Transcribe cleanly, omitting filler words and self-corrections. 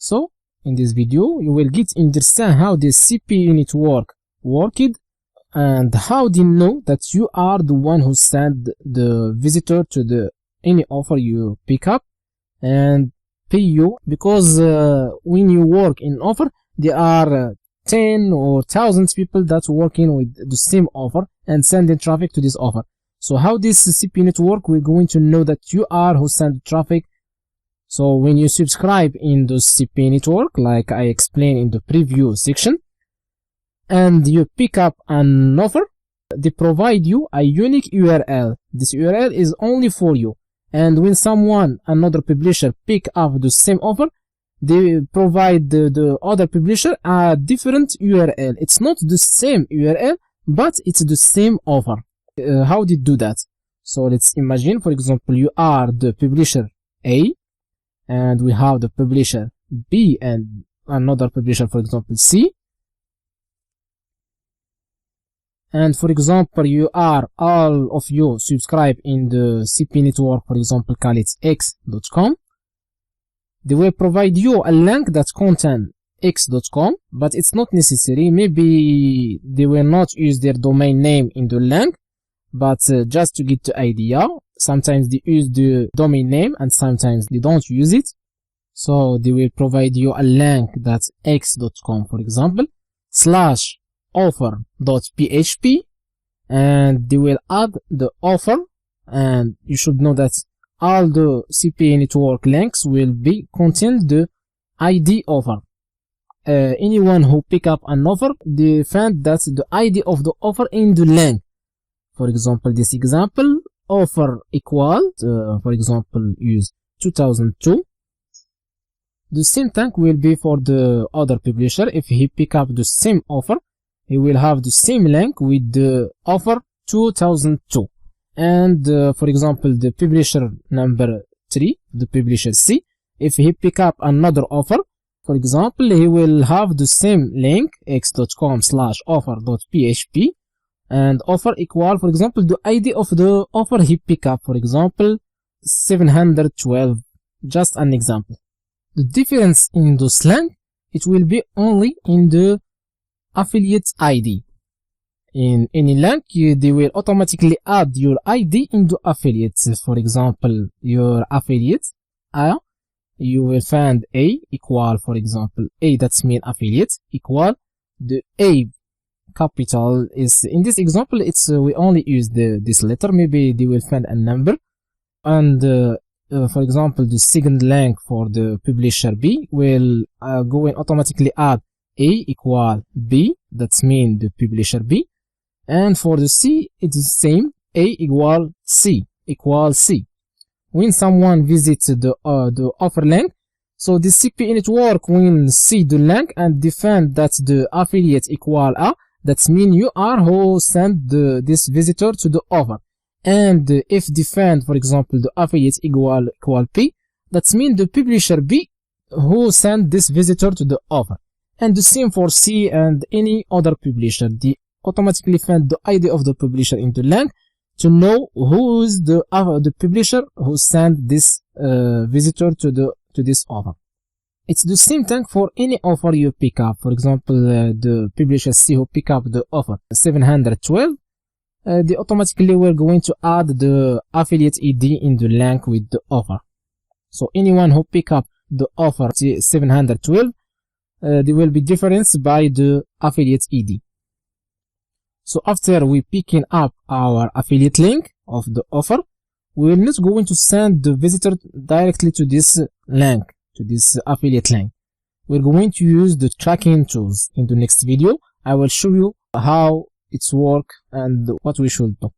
So in this video you will get understand how the CPU network worked and how they know that you are the one who sent the visitor to the any offer you pick up and pay you, because when you work in offer there are 10 or thousands people that's working with the same offer and sending traffic to this offer. So how this CPU network we're going to know that you are who send traffic. So when you subscribe in the CPU network, like I explained in the preview section, and you pick up an offer, they provide you a unique URL. This URL is only for you. And when another publisher pick up the same offer, they provide the other publisher a different URL. It's not the same URL, but it's the same offer. How did do that? So let's imagine, for example, you are the publisher A, and we have the publisher B and another publisher, for example, C. And for example, you are all of you subscribe in the CPU network, for example, call it x.com. They will provide you a link that contains x.com, but it's not necessary. Maybe they will not use their domain name in the link, but just to get the idea, sometimes they use the domain name and sometimes they don't use it. So they will provide you a link that's x.com, for example, /offer.php, and they will add the offer. And you should know that all the CPU network links will be contain the ID offer. Anyone who pick up an offer, they find that the ID of the offer in the link. For example, this example, offer equal, for example, use 2002. The same thing will be for the other publisher. If he pick up the same offer, he will have the same link with the offer 2002. And for example, the publisher number 3, the publisher C, if he pick up another offer, for example, he will have the same link, x.com /offer.php, and offer equal, for example, the ID of the offer he pick up, for example, 712, just an example. The difference in the slang, it will be only in the affiliate ID. In any link, they will automatically add your ID into affiliates. For example, your affiliate A, you will find A equal, for example, A, that's mean affiliate, equal the A capital is, in this example, it's we only use this letter. Maybe they will find a number. And for example, the second link for the publisher B will go and automatically add A equal B, that's mean the publisher B. And for the C, it's the same, A equal C, equal C. When someone visits the offer link, so the CPU network will see the link and define that the affiliate equal A, that means you are who sent this visitor to the offer. And if defined, for example, the affiliate equal P, that means the publisher B who sent this visitor to the offer. And the same for C and any other publisher. They automatically find the ID of the publisher in the link to know who is the publisher who sent this visitor to this offer. It's the same thing for any offer you pick up. For example, the publisher C who pick up the offer 712, they automatically were going to add the affiliate ID in the link with the offer. So anyone who pick up the offer 712, there will be difference by the affiliate ID. So after we picking up our affiliate link of the offer, we will not going to send the visitor directly to this link, to this affiliate link. We're going to use the tracking tools. In the next video, I will show you how it's work and what we should do.